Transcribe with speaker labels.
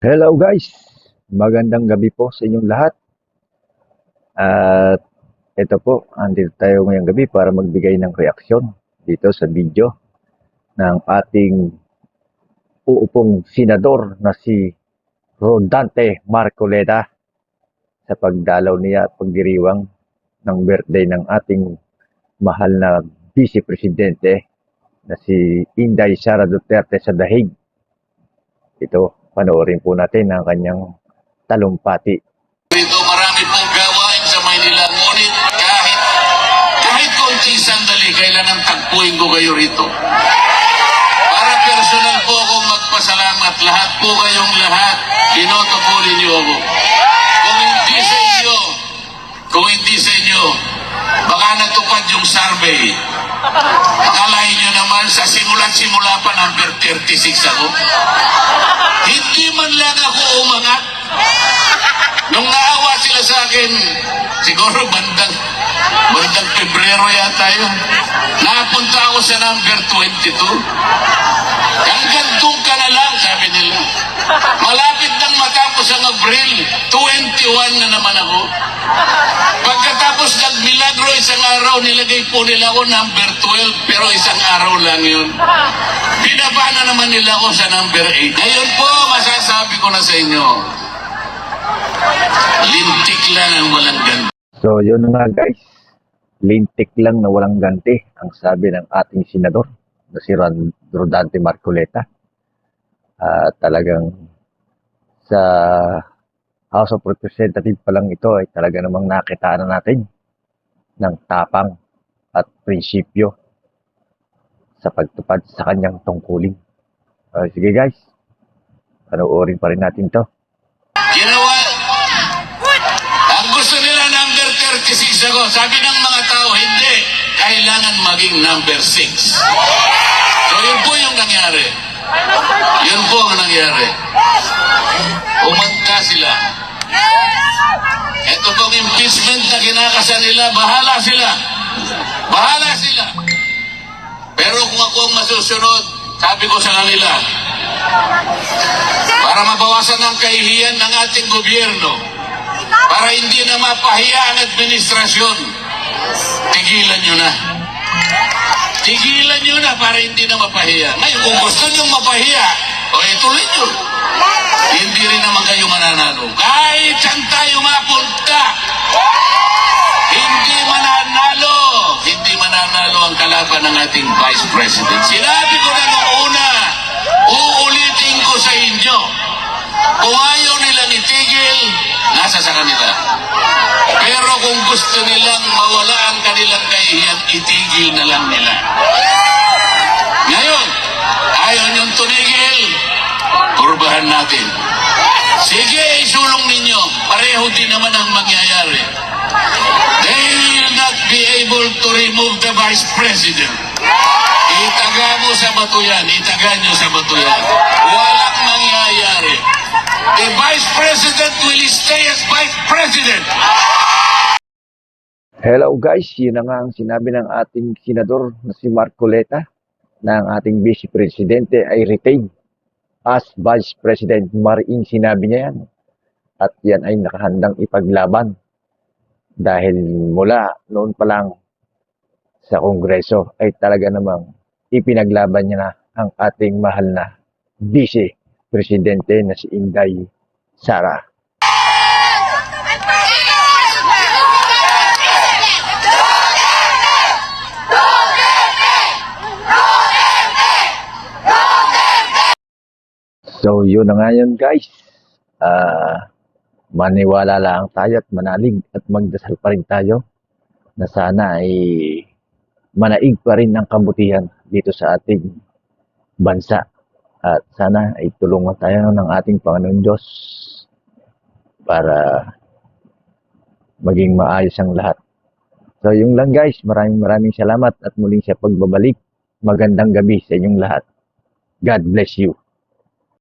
Speaker 1: Hello guys, magandang gabi po sa inyong lahat. At ito po, andito tayo ngayong gabi para magbigay ng reaksyon dito sa video ng ating uupong senador na si Rodante Marcoleta sa pagdalaw niya at pagdiriwang ng birthday ng ating mahal na Vice Presidente na si Inday Sara Duterte sa Dahig. Ito, panoorin po natin ang kanyang talumpati.
Speaker 2: Dito marami pong gawain sa Maynila, ngunit kahit konti sandali, kailangan tagpuin ko kayo rito. Para personal po akong magpasalamat, lahat po kayong lahat, binoto po ninyo ako. Kung hindi sa inyo, baka natupad yung survey. Akalain nyo naman, sa simula pa number 36 ako. Hindi man lang ako umangat. Nung naawa sila sa akin, siguro bandang Pebrero yata yun, napunta ako sa number 22. Hanggang doon ka na lang, sabi nila. Malapit nang matapos ang Abril, 21 na naman ako. Pagkatapos nagmilagro isang araw, nilagay po nila ako number 12, pero isang araw lang yun. Binaba na naman nila ako sa number 8. Ngayon po, masasabi ko na sa inyo, lintik lang ang walang ganti.
Speaker 1: So yun nga guys, lintik lang na walang ganti ang sabi ng ating senador na si Rodante Marcoleta. Talagang sa House of Representatives pa lang ito ay talaga namang nakitaan na natin ng tapang at prinsipyo sa pagtupad sa kanyang tungkulin. Sige guys, panoorin pa rin natin to.
Speaker 2: Ginawa, ang gusto nila number 36 ako. Sabi ng mga tao, hindi. Kailangan maging number 6. So yun po yung nangyari. Yun po ang nangyari. Umangka sila. Ito pong impeachment na kinakasa nila, bahala sila. Bahala sila. Pero kung ako ang masusunod, sabi ko sa kanila, para mabawasan ang kahihiyan ng ating gobyerno, para hindi na mapahiya ang administrasyon, tigilan nyo na. Tigilan nyo na para hindi na mapahiya. Ngayon, kung gusto nyo mapahiya, ituloy nyo. Hindi rin naman kayo mananalo. Kahit saan tayo mapunta, hindi mananalo ang kalaban ng ating Vice President. Sinabi ko na noong una, uulitin ko sa inyo, kung ayaw nilang itigil, nasa sa kanila. Pero kung gusto nilang mawala ang kanilang kahihiyan, itigil na lang nila. Ngayon, ayaw niyong tumigil, kurbahan natin. Sige, isulong ninyo. Pareho din naman ang mangyayari. They will not be able to remove the Vice President. Itaga mo sa bato yan. Itaga nyo sa bato yan. Walang mangyayari. The Vice President will stay as Vice President.
Speaker 1: Hello guys, yun na nga ang sinabi ng ating senador na si Marcoleta na ang ating Vice Presidente ay retain as Vice President. Mariing sinabi niya yan. At yan ay nakahandang ipaglaban. Dahil mula noon pa lang sa Kongreso ay talaga namang ipinaglaban niya na ang ating mahal na Vice Presidente na si Inday Sara. So yun na nga yun guys. Maniwala lang tayo at manalig at magdasal pa rin tayo na sana ay manaig pa rin ang kabutihan dito sa ating bansa. At sana ay tulungan tayo ng ating Panginoon Diyos para maging maayos ang lahat. So yung lang guys, maraming salamat at muling sa pagbabalik. Magandang gabi sa inyong lahat. God bless you.